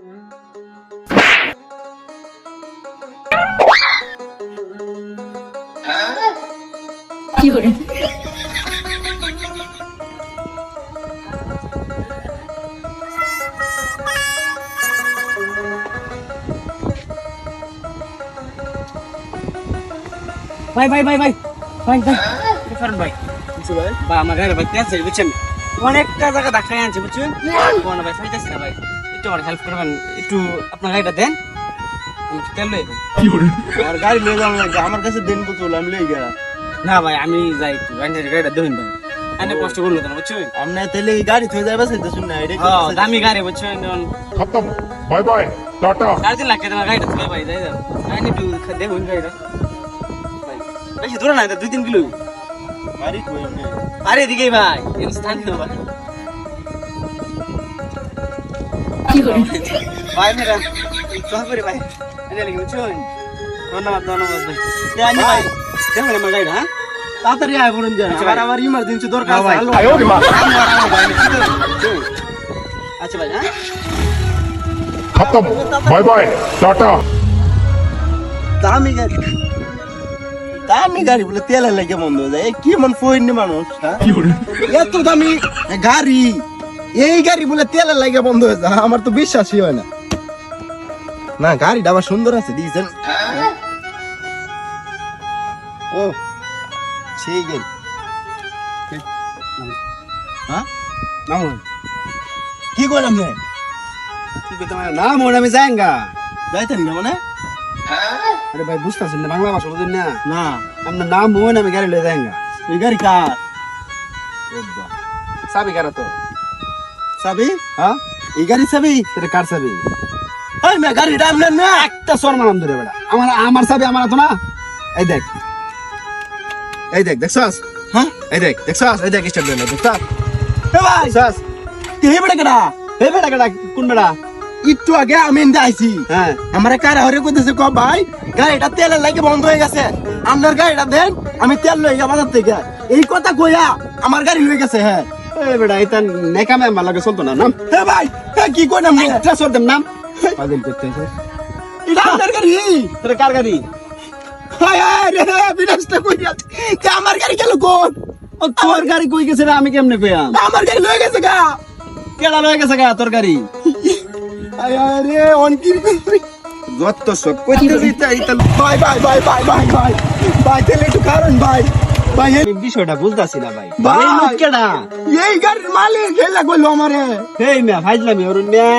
কি করে ভাই ভাই ভাই ভাই ভাই ভাই ফারুন ভাই বা আমার ঘরে ভাই তেল চাই বুঝছেন অনেকটা জায়গা দেখাই আনছে বুঝছেন কোন ভাই চাইতেছি না ভাই একটু আমার হেল্প করবেন একটু আপনার গাড়িটা দেন আমি তেল লই ভাই আমার গাড়ি লয়ে যাওয়া লাগে আমার কাছে দিন তো চলে আমি লয়ে গেলাম না ভাই আমি যাই একটু গাড়িটা দেবেন ভাই আমি কষ্ট করলো না বুঝছেন আপনি তাহলে গাড়ি থয়ে যাবে সেটা শুন না এটা দামি গাড়ি বুঝছেন खत्म बाय बाय टाटा 4 লাখ টাকা গাড়িটা তুলে ভাই যাই যাও আমি একটু দেখুন গাড়িটা ভাই বেশি দূরে না 2-3 কিলো গাড়ি কই আমি আরে এদিকেই ভাই এই স্থান তো ভাই কি করে ভাই মেরা চল করে ভাই এনে লিখে বুঝছেন ধন্যবাদ ধন্যবাদ ভাই জানি ভাই দেখুন আমার গাড়ি হ্যাঁ তাড়াতাড়ি আয় করুন যা আমার ইমার্জেন্সি দরকার আছে आयो रे मां আচ্ছা ভাই হ্যাঁ खत्म बाय बाय टाटा দামি গাড়ি বলে তেলে লাগে বন্ধ হয়ে যায় কি মন ফইনি মানুষ হ্যাঁ এত দামি গাড়ি এই গাড়ি বলে তেলে লাগে বন্ধ হয়ে যায় আমার তো বিশ্বাসই হয় না না গাড়িটা আবার সুন্দর আছে দিয়েছেন ও সেই গাড়ি হ্যাঁ নামো কি করলাম রে কি কইতে মানে নাম ওর আমি যাইঙ্গা যাইতেন না মানে আরে ভাই বুঝতাছেন না বাংলা ভাষা বুঝেন না না আপনার নাম ওন আমি গাড়ি লয়ে যাইঙ্গা এই গাড়ি কার চাবি কারা তো চাবি হ্যাঁ এই গাড়ি চাবি এটা কার চাবি ওই মে গাড়িটা আপনার না একটা সরমানাম ধরে বেড়া আমার চাবি আমার তো না এই দেখ দেখছস হ্যাঁ এই দেখছস এই দেখ স্টার্ট দিল দেখছস এ ভাই দেখছস কে হে বেটা কেডা এই বেটা কেডা কোন বেটা একটু আগে আমি এনতে আইছি হ্যাঁ আমার কার হরে কইতেছে ক ভাই গাড়িটা তেলের লাগে বন্ধ হয়ে গেছে আপনার গাড়িটা দেন আমি তেল লই গা বাজার থেকে এই কথা কইয়া আমার গাড়ি লই গেছে হ্যাঁ এই বেটা এটা নেকামে আমার লাগে চলতো না নাম হে ভাই কি কইনাম রে একটা সর দেম নাম পাগল করতে এটা আপনার গাড়ি তোর কার গাড়ি হায় হায় রে বিনাশটা কইয়া তে আমার গাড়ি গেল কোন ও তোর গাড়ি কই গেছে রে আমি কেমনে কইয়াম আমার গাড়ি লই গেছে গা কেডা লয়ে গেছে গা তোর গাড়ি হায় হায় রে অনকির যত সব কইতেছি তাই তাল ভাই ভাই ভাই ভাই ভাই ভাই ভাই তেলে একটু কারণ ভাই ভাই আমি বিষয়টা বুঝতাছি না ভাই ভাই। এই লোক কেডা এই গাড়ির মালিক হেলা কইলো আমারে এই মিয়া ফাইজলামি অরুণ মিয়া